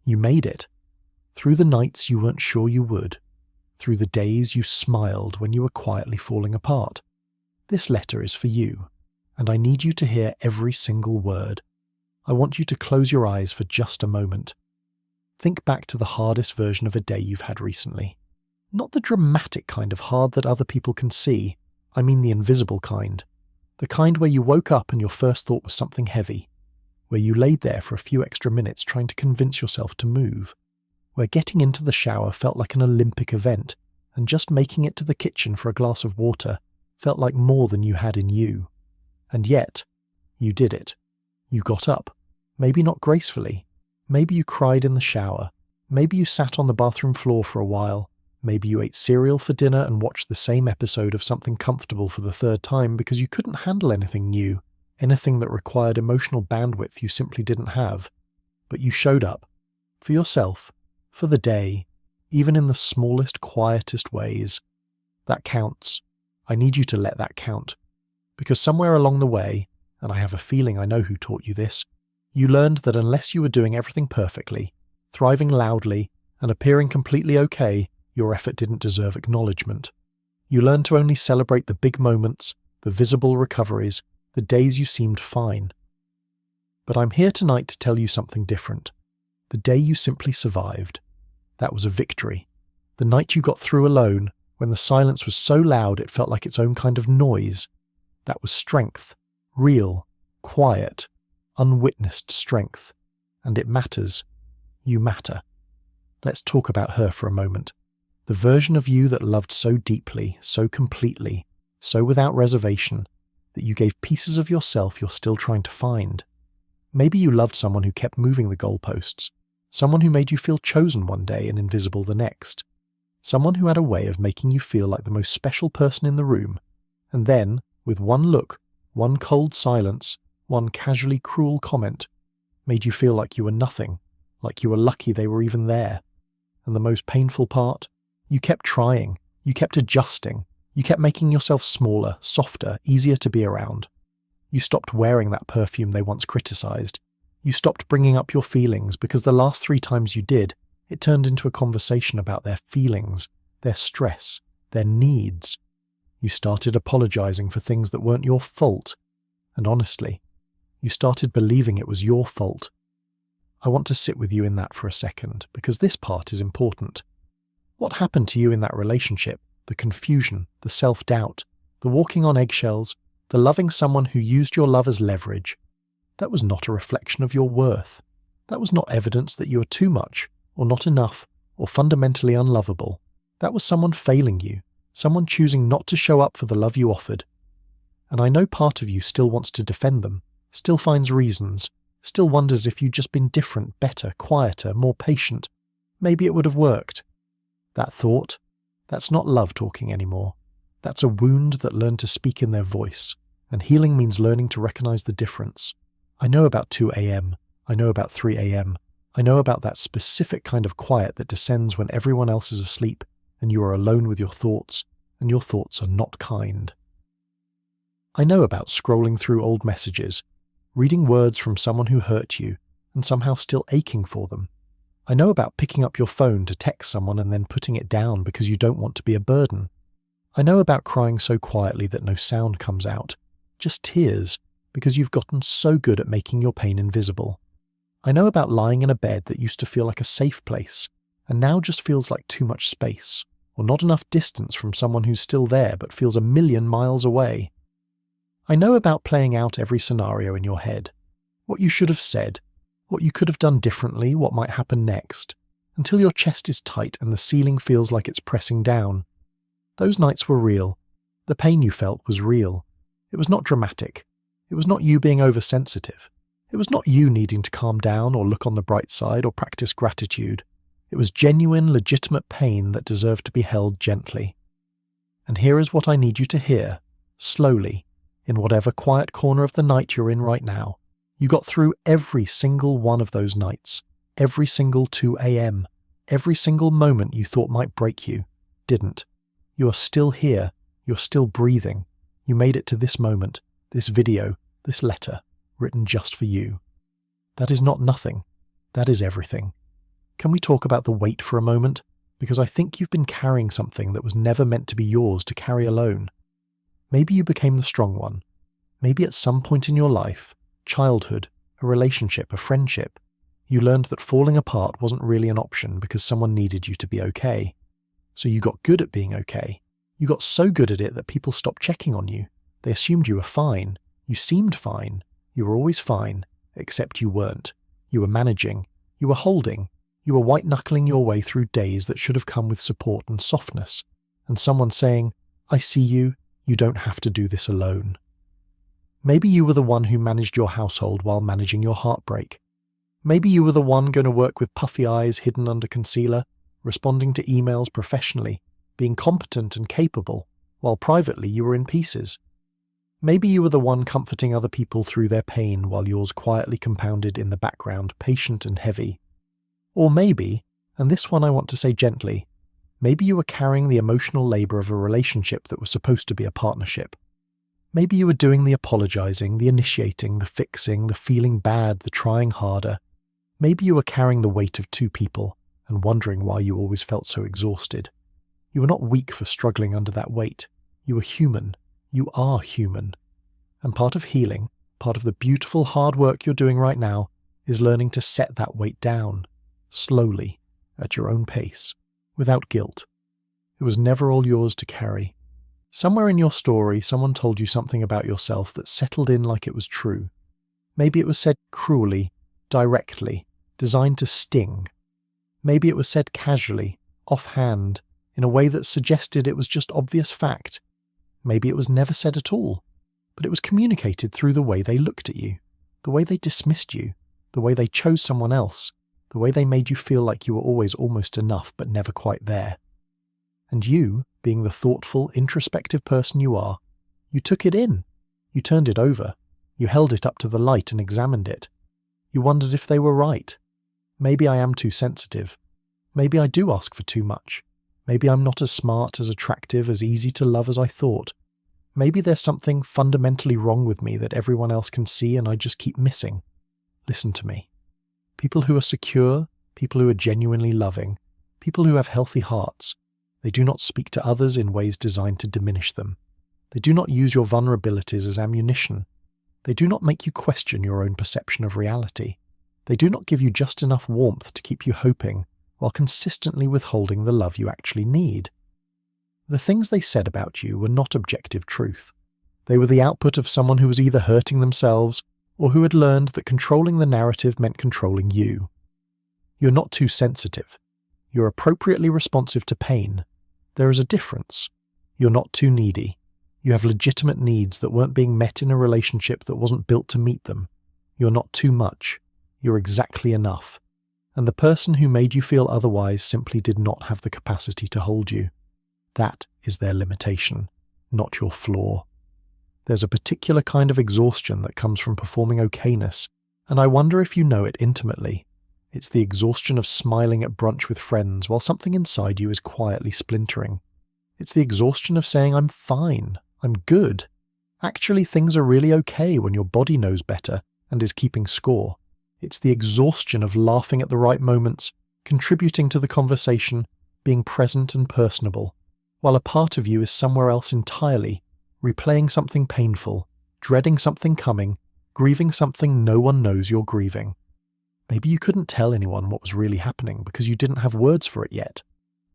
You made it. Through the nights you weren't sure you would. Through the days you smiled when you were quietly falling apart. This letter is for you, and I need you to hear every single word. I want you to close your eyes for just a moment. Think back to the hardest version of a day you've had recently. Not the dramatic kind of hard that other people can see. I mean the invisible kind. The kind where you woke up and your first thought was something heavy. Where you laid there for a few extra minutes trying to convince yourself to move. Where getting into the shower felt like an Olympic event, and just making it to the kitchen for a glass of water felt like more than you had in you. And yet, you did it. You got up. Maybe not gracefully. Maybe you cried in the shower. Maybe you sat on the bathroom floor for a while. Maybe you ate cereal for dinner and watched the same episode of something comfortable for the third time because you couldn't handle anything new, anything that required emotional bandwidth you simply didn't have. But you showed up. For yourself. For the day. Even in the smallest, quietest ways. That counts. I need you to let that count. Because somewhere along the way, and I have a feeling I know who taught you this, you learned that unless you were doing everything perfectly, thriving loudly, and appearing completely okay, your effort didn't deserve acknowledgement. You learned to only celebrate the big moments, the visible recoveries, the days you seemed fine. But I'm here tonight to tell you something different. The day you simply survived. That was a victory. The night you got through alone, when the silence was so loud it felt like its own kind of noise. That was strength. Real, quiet, unwitnessed strength. And it matters. You matter. Let's talk about her for a moment. The version of you that loved so deeply, so completely, so without reservation, that you gave pieces of yourself you're still trying to find. Maybe you loved someone who kept moving the goalposts, someone who made you feel chosen one day and invisible the next, someone who had a way of making you feel like the most special person in the room, and then, with one look, one cold silence, one casually cruel comment, made you feel like you were nothing, like you were lucky they were even there. And the most painful part? You kept trying, you kept adjusting, you kept making yourself smaller, softer, easier to be around. You stopped wearing that perfume they once criticized. You stopped bringing up your feelings because the last 3 times you did, it turned into a conversation about their feelings, their stress, their needs. You started apologizing for things that weren't your fault. And honestly, you started believing it was your fault. I want to sit with you in that for a second, because this part is important. What happened to you in that relationship, the confusion, the self-doubt, the walking on eggshells, the loving someone who used your love as leverage? That was not a reflection of your worth. That was not evidence that you were too much, or not enough, or fundamentally unlovable. That was someone failing you, someone choosing not to show up for the love you offered. And I know part of you still wants to defend them, still finds reasons, still wonders if you'd just been different, better, quieter, more patient. Maybe it would have worked. That thought, that's not love talking anymore. That's a wound that learned to speak in their voice, and healing means learning to recognize the difference. I know about 2 a.m. I know about 3 a.m. I know about that specific kind of quiet that descends when everyone else is asleep and you are alone with your thoughts, and your thoughts are not kind. I know about scrolling through old messages, reading words from someone who hurt you, and somehow still aching for them. I know about picking up your phone to text someone and then putting it down because you don't want to be a burden. I know about crying so quietly that no sound comes out, just tears, because you've gotten so good at making your pain invisible. I know about lying in a bed that used to feel like a safe place, and now just feels like too much space, or not enough distance from someone who's still there but feels a million miles away. I know about playing out every scenario in your head, what you should have said, what you could have done differently, what might happen next, until your chest is tight and the ceiling feels like it's pressing down. Those nights were real. The pain you felt was real. It was not dramatic. It was not you being oversensitive. It was not you needing to calm down or look on the bright side or practice gratitude. It was genuine, legitimate pain that deserved to be held gently. And here is what I need you to hear, slowly, in whatever quiet corner of the night you're in right now. You got through every single one of those nights, every single 2 a.m., every single moment you thought might break you, didn't. You are still here, you're still breathing. You made it to this moment, this video, this letter, written just for you. That is not nothing, that is everything. can we talk about the weight for a moment? Because I think you've been carrying something that was never meant to be yours to carry alone. Maybe you became the strong one. Maybe at some point in your life, childhood, a relationship, a friendship, you learned that falling apart wasn't really an option because someone needed you to be okay. So you got good at being okay. You got so good at it that people stopped checking on you. They assumed you were fine. You seemed fine. You were always fine, except you weren't. You were managing. You were holding. You were white-knuckling your way through days that should have come with support and softness, and someone saying, "I see you, you don't have to do this alone." Maybe you were the one who managed your household while managing your heartbreak. Maybe you were the one going to work with puffy eyes hidden under concealer, responding to emails professionally, being competent and capable, while privately you were in pieces. Maybe you were the one comforting other people through their pain while yours quietly compounded in the background, patient and heavy. Or maybe, and this one I want to say gently, maybe you were carrying the emotional labor of a relationship that was supposed to be a partnership. Maybe you were doing the apologizing, the initiating, the fixing, the feeling bad, the trying harder. Maybe you were carrying the weight of two people and wondering why you always felt so exhausted. You were not weak for struggling under that weight. You were human. You are human. And part of healing, part of the beautiful hard work you're doing right now, is learning to set that weight down, slowly, at your own pace, without guilt. It was never all yours to carry. Somewhere in your story, someone told you something about yourself that settled in like it was true. Maybe it was said cruelly, directly, designed to sting. Maybe it was said casually, offhand, in a way that suggested it was just obvious fact. Maybe it was never said at all, but it was communicated through the way they looked at you, the way they dismissed you, the way they chose someone else, the way they made you feel like you were always almost enough but never quite there. And you, being the thoughtful, introspective person you are, you took it in. You turned it over. You held it up to the light and examined it. You wondered if they were right. Maybe I am too sensitive. Maybe I do ask for too much. Maybe I'm not as smart, as attractive, as easy to love as I thought. Maybe there's something fundamentally wrong with me that everyone else can see and I just keep missing. Listen to me. People who are secure, people who are genuinely loving, people who have healthy hearts, they do not speak to others in ways designed to diminish them. They do not use your vulnerabilities as ammunition. They do not make you question your own perception of reality. They do not give you just enough warmth to keep you hoping, while consistently withholding the love you actually need. The things they said about you were not objective truth. They were the output of someone who was either hurting themselves or who had learned that controlling the narrative meant controlling you. You're not too sensitive. You're appropriately responsive to pain. There is a difference. You're not too needy. You have legitimate needs that weren't being met in a relationship that wasn't built to meet them. You're not too much. You're exactly enough. And the person who made you feel otherwise simply did not have the capacity to hold you. That is their limitation, not your flaw. There's a particular kind of exhaustion that comes from performing okayness, and I wonder if you know it intimately. It's the exhaustion of smiling at brunch with friends while something inside you is quietly splintering. It's the exhaustion of saying, "I'm fine, I'm good." Actually, things are really okay when your body knows better and is keeping score. It's the exhaustion of laughing at the right moments, contributing to the conversation, being present and personable, while a part of you is somewhere else entirely, replaying something painful, dreading something coming, grieving something no one knows you're grieving. Maybe you couldn't tell anyone what was really happening because you didn't have words for it yet,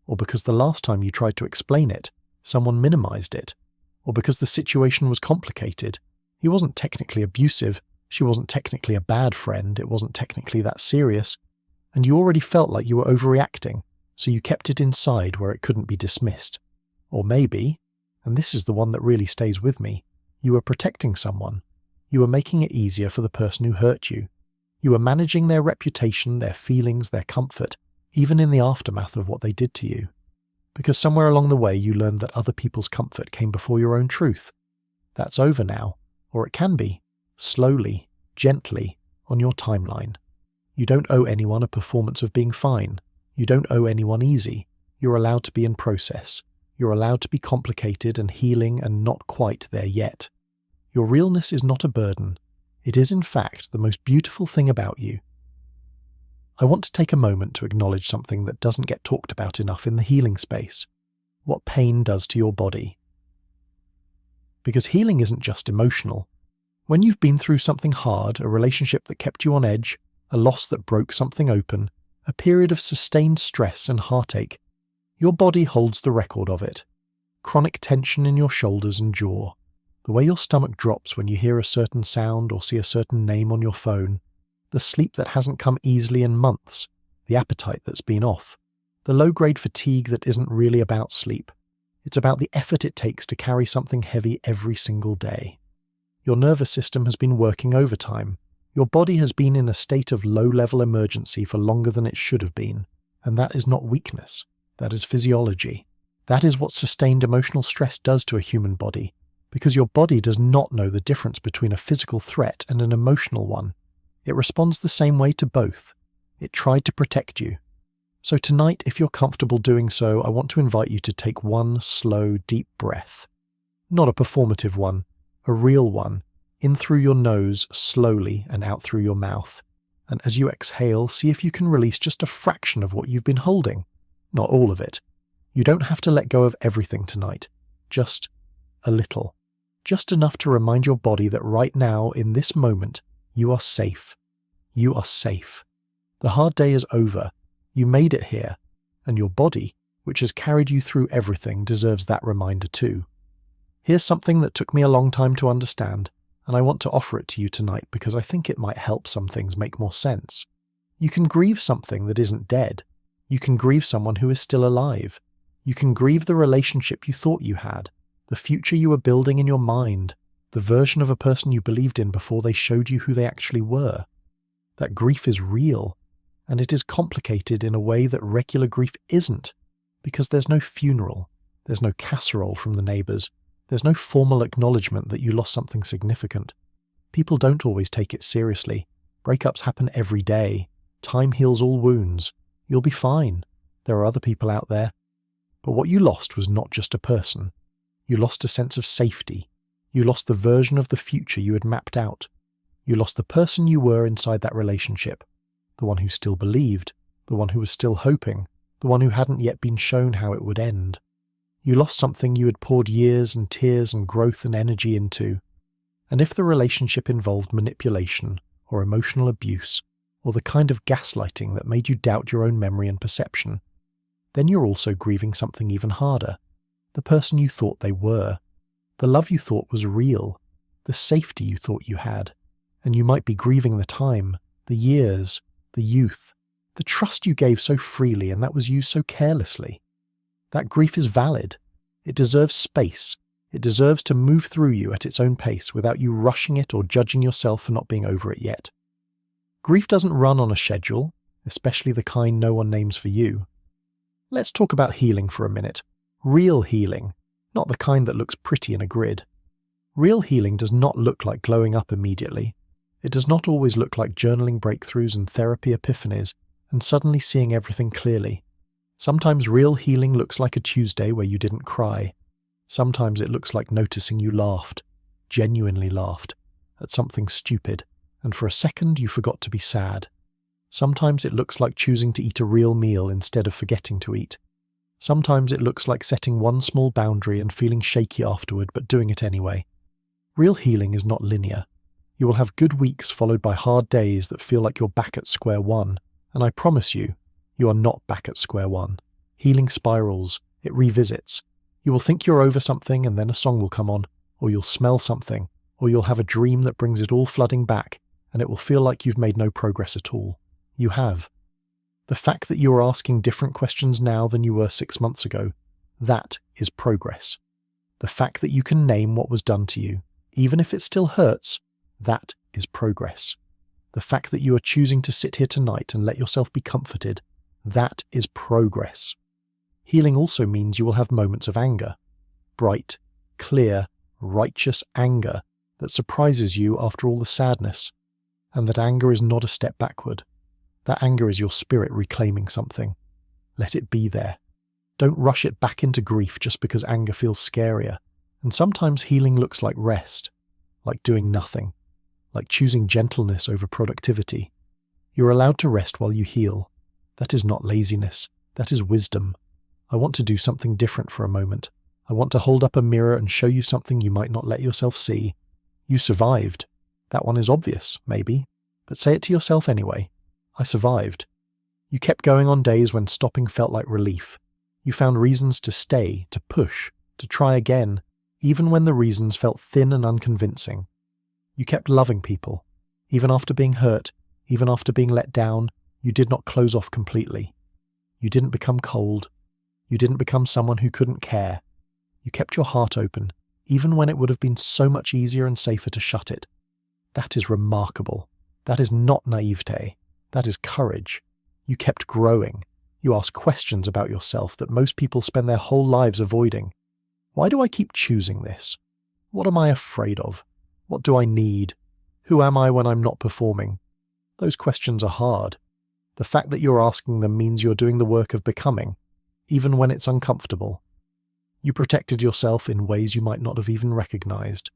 or because the last time you tried to explain it, someone minimized it, or because the situation was complicated. He wasn't technically abusive, she wasn't technically a bad friend, it wasn't technically that serious, and you already felt like you were overreacting, so you kept it inside where it couldn't be dismissed. Or maybe, and this is the one that really stays with me, you were protecting someone. You were making it easier for the person who hurt you. You were managing their reputation, their feelings, their comfort, even in the aftermath of what they did to you. Because somewhere along the way you learned that other people's comfort came before your own truth. That's over now, or it can be, slowly, gently, on your timeline. You don't owe anyone a performance of being fine. You don't owe anyone easy. You're allowed to be in process. You're allowed to be complicated and healing and not quite there yet. Your realness is not a burden. It is in fact the most beautiful thing about you. I want to take a moment to acknowledge something that doesn't get talked about enough in the healing space: what pain does to your body. Because healing isn't just emotional. When you've been through something hard, a relationship that kept you on edge, a loss that broke something open, a period of sustained stress and heartache, your body holds the record of it. Chronic tension in your shoulders and jaw, the way your stomach drops when you hear a certain sound or see a certain name on your phone, the sleep that hasn't come easily in months, the appetite that's been off, the low-grade fatigue that isn't really about sleep. It's about the effort it takes to carry something heavy every single day. Your nervous system has been working overtime. Your body has been in a state of low-level emergency for longer than it should have been, and that is not weakness. That is physiology. That is what sustained emotional stress does to a human body, because your body does not know the difference between a physical threat and an emotional one. It responds the same way to both. It tried to protect you. So tonight, if you're comfortable doing so, I want to invite you to take one slow, deep breath. Not a performative one, a real one, in through your nose slowly and out through your mouth. And as you exhale, see if you can release just a fraction of what you've been holding. Not all of it. You don't have to let go of everything tonight. Just a little. Just enough to remind your body that right now, in this moment, you are safe. You are safe. The hard day is over. You made it here. And your body, which has carried you through everything, deserves that reminder too. Here's something that took me a long time to understand, and I want to offer it to you tonight because I think it might help some things make more sense. You can grieve something that isn't dead. You can grieve someone who is still alive. You can grieve the relationship you thought you had, the future you were building in your mind, the version of a person you believed in before they showed you who they actually were. That grief is real, and it is complicated in a way that regular grief isn't, because there's no funeral, there's no casserole from the neighbours, there's no formal acknowledgement that you lost something significant. People don't always take it seriously. Breakups happen every day. Time heals all wounds. You'll be fine. There are other people out there. But what you lost was not just a person. You lost a sense of safety. You lost the version of the future you had mapped out. You lost the person you were inside that relationship. The one who still believed. The one who was still hoping. The one who hadn't yet been shown how it would end. You lost something you had poured years and tears and growth and energy into. And if the relationship involved manipulation or emotional abuse, or the kind of gaslighting that made you doubt your own memory and perception, then you're also grieving something even harder. The person you thought they were. The love you thought was real. The safety you thought you had. And you might be grieving the time, the years, the youth, the trust you gave so freely and that was used so carelessly. That grief is valid. It deserves space. It deserves to move through you at its own pace without you rushing it or judging yourself for not being over it yet. Grief doesn't run on a schedule, especially the kind no one names for you. Let's talk about healing for a minute. Real healing, not the kind that looks pretty in a grid. Real healing does not look like glowing up immediately. It does not always look like journaling breakthroughs and therapy epiphanies and suddenly seeing everything clearly. Sometimes real healing looks like a Tuesday where you didn't cry. Sometimes it looks like noticing you laughed, genuinely laughed, at something stupid, and for a second you forgot to be sad. Sometimes it looks like choosing to eat a real meal instead of forgetting to eat. Sometimes it looks like setting one small boundary and feeling shaky afterward but doing it anyway. Real healing is not linear. You will have good weeks followed by hard days that feel like you're back at square one, and I promise you, you are not back at square one. Healing spirals, it revisits. You will think you're over something and then a song will come on, or you'll smell something, or you'll have a dream that brings it all flooding back, and it will feel like you've made no progress at all. You have. The fact that you are asking different questions now than you were 6 months ago, that is progress. The fact that you can name what was done to you, even if it still hurts, that is progress. The fact that you are choosing to sit here tonight and let yourself be comforted, that is progress. Healing also means you will have moments of anger. Bright, clear, righteous anger that surprises you after all the sadness. And that anger is not a step backward. That anger is your spirit reclaiming something. Let it be there. Don't rush it back into grief just because anger feels scarier. And sometimes healing looks like rest, like doing nothing, like choosing gentleness over productivity. You're allowed to rest while you heal. That is not laziness. That is wisdom. I want to do something different for a moment. I want to hold up a mirror and show you something you might not let yourself see. You survived. That one is obvious, maybe, but say it to yourself anyway. I survived. You kept going on days when stopping felt like relief. You found reasons to stay, to push, to try again, even when the reasons felt thin and unconvincing. You kept loving people. Even after being hurt, even after being let down, you did not close off completely. You didn't become cold. You didn't become someone who couldn't care. You kept your heart open, even when it would have been so much easier and safer to shut it. That is remarkable. That is not naivete. That is courage. You kept growing. You asked questions about yourself that most people spend their whole lives avoiding. Why do I keep choosing this? What am I afraid of? What do I need? Who am I when I'm not performing? Those questions are hard. The fact that you're asking them means you're doing the work of becoming, even when it's uncomfortable. You protected yourself in ways you might not have even recognized.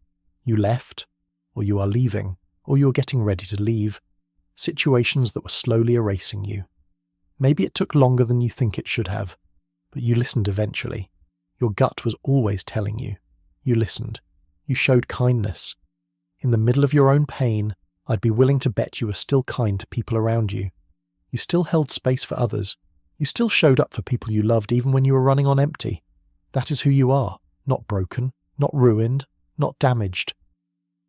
You left, or you are leaving, or you're getting ready to leave. Situations that were slowly erasing you. Maybe it took longer than you think it should have, but you listened eventually. Your gut was always telling you. You listened. You showed kindness. In the middle of your own pain, I'd be willing to bet you were still kind to people around you. You still held space for others. You still showed up for people you loved even when you were running on empty. That is who you are, not broken, not ruined, not damaged.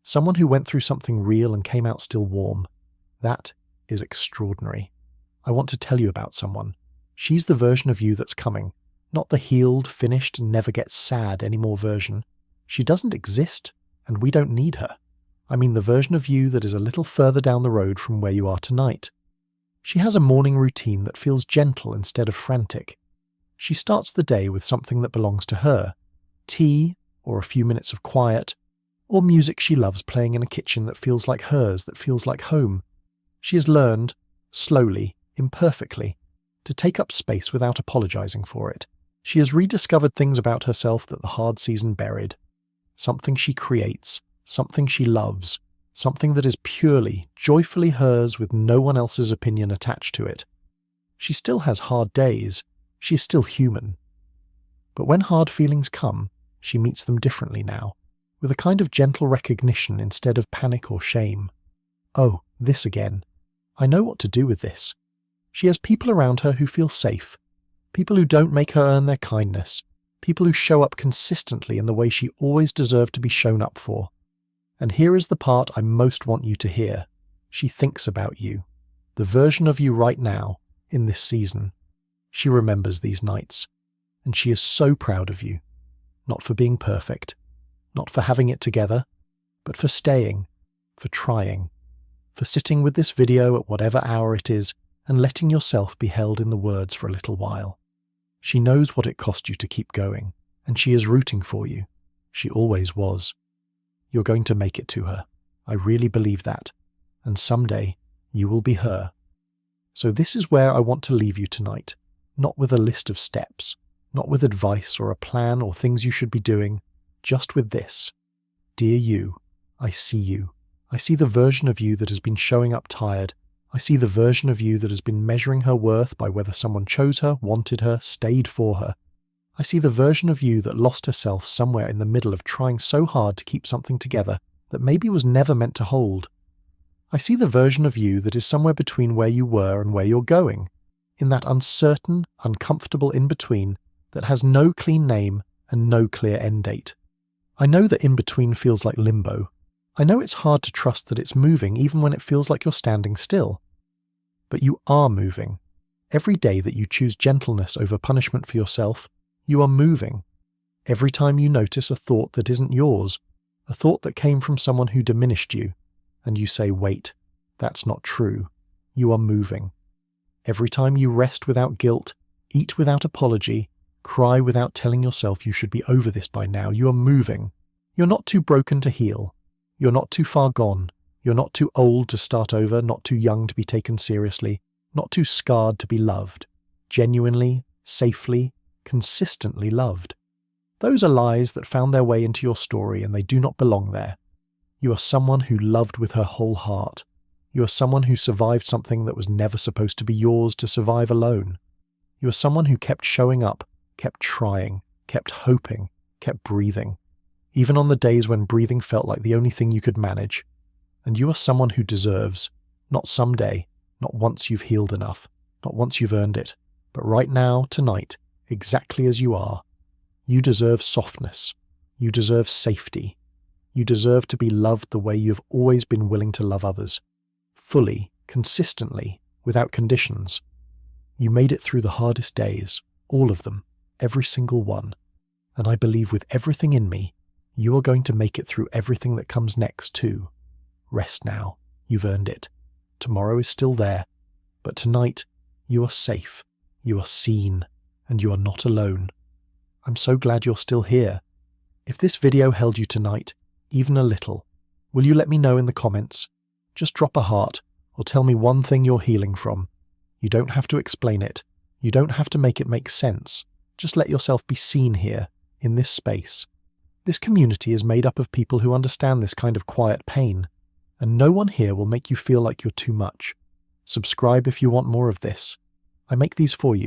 Someone who went through something real and came out still warm. That is extraordinary. I want to tell you about someone. She's the version of you that's coming, not the healed, finished, never gets sad anymore version. She doesn't exist, and we don't need her. I mean the version of you that is a little further down the road from where you are tonight. She has a morning routine that feels gentle instead of frantic. She starts the day with something that belongs to her. Tea, or a few minutes of quiet, or music she loves playing in a kitchen that feels like hers, that feels like home. She has learned, slowly, imperfectly, to take up space without apologizing for it. She has rediscovered things about herself that the hard season buried. Something she creates, something she loves, something that is purely, joyfully hers with no one else's opinion attached to it. She still has hard days. She is still human. But when hard feelings come, she meets them differently now, with a kind of gentle recognition instead of panic or shame. Oh, this again. I know what to do with this. She has people around her who feel safe, people who don't make her earn their kindness, people who show up consistently in the way she always deserved to be shown up for. And here is the part I most want you to hear. She thinks about you, the version of you right now, in this season. She remembers these nights, and she is so proud of you, not for being perfect, not for having it together, but for staying, for trying, for sitting with this video at whatever hour it is and letting yourself be held in the words for a little while. She knows what it cost you to keep going, and she is rooting for you. She always was. You're going to make it to her. I really believe that. And someday, you will be her. So this is where I want to leave you tonight, not with a list of steps, not with advice or a plan or things you should be doing, just with this. Dear you, I see you. I see the version of you that has been showing up tired. I see the version of you that has been measuring her worth by whether someone chose her, wanted her, stayed for her. I see the version of you that lost herself somewhere in the middle of trying so hard to keep something together that maybe was never meant to hold. I see the version of you that is somewhere between where you were and where you're going, in that uncertain, uncomfortable in-between that has no clean name and no clear end date. I know that in-between feels like limbo. I know it's hard to trust that it's moving even when it feels like you're standing still. But you are moving. Every day that you choose gentleness over punishment for yourself, you are moving. Every time you notice a thought that isn't yours, a thought that came from someone who diminished you, and you say, wait, that's not true, you are moving. Every time you rest without guilt, eat without apology, cry without telling yourself you should be over this by now, you are moving. You're not too broken to heal. You're not too far gone. You're not too old to start over, not too young to be taken seriously, not too scarred to be loved. Genuinely, safely, consistently loved. Those are lies that found their way into your story and they do not belong there. You are someone who loved with her whole heart. You are someone who survived something that was never supposed to be yours to survive alone. You are someone who kept showing up, kept trying, kept hoping, kept breathing, even on the days when breathing felt like the only thing you could manage. And you are someone who deserves, not someday, not once you've healed enough, not once you've earned it, but right now, tonight, exactly as you are. You deserve softness. You deserve safety. You deserve to be loved the way you've always been willing to love others. Fully, consistently, without conditions. You made it through the hardest days, all of them, every single one. And I believe with everything in me, you are going to make it through everything that comes next too. Rest now. You've earned it. Tomorrow is still there. But tonight, you are safe. You are seen. And you are not alone. I'm so glad you're still here. If this video held you tonight, even a little, will you let me know in the comments? Just drop a heart, or tell me one thing you're healing from. You don't have to explain it. You don't have to make it make sense. Just let yourself be seen here, in this space. This community is made up of people who understand this kind of quiet pain, and no one here will make you feel like you're too much. Subscribe if you want more of this. I make these for you.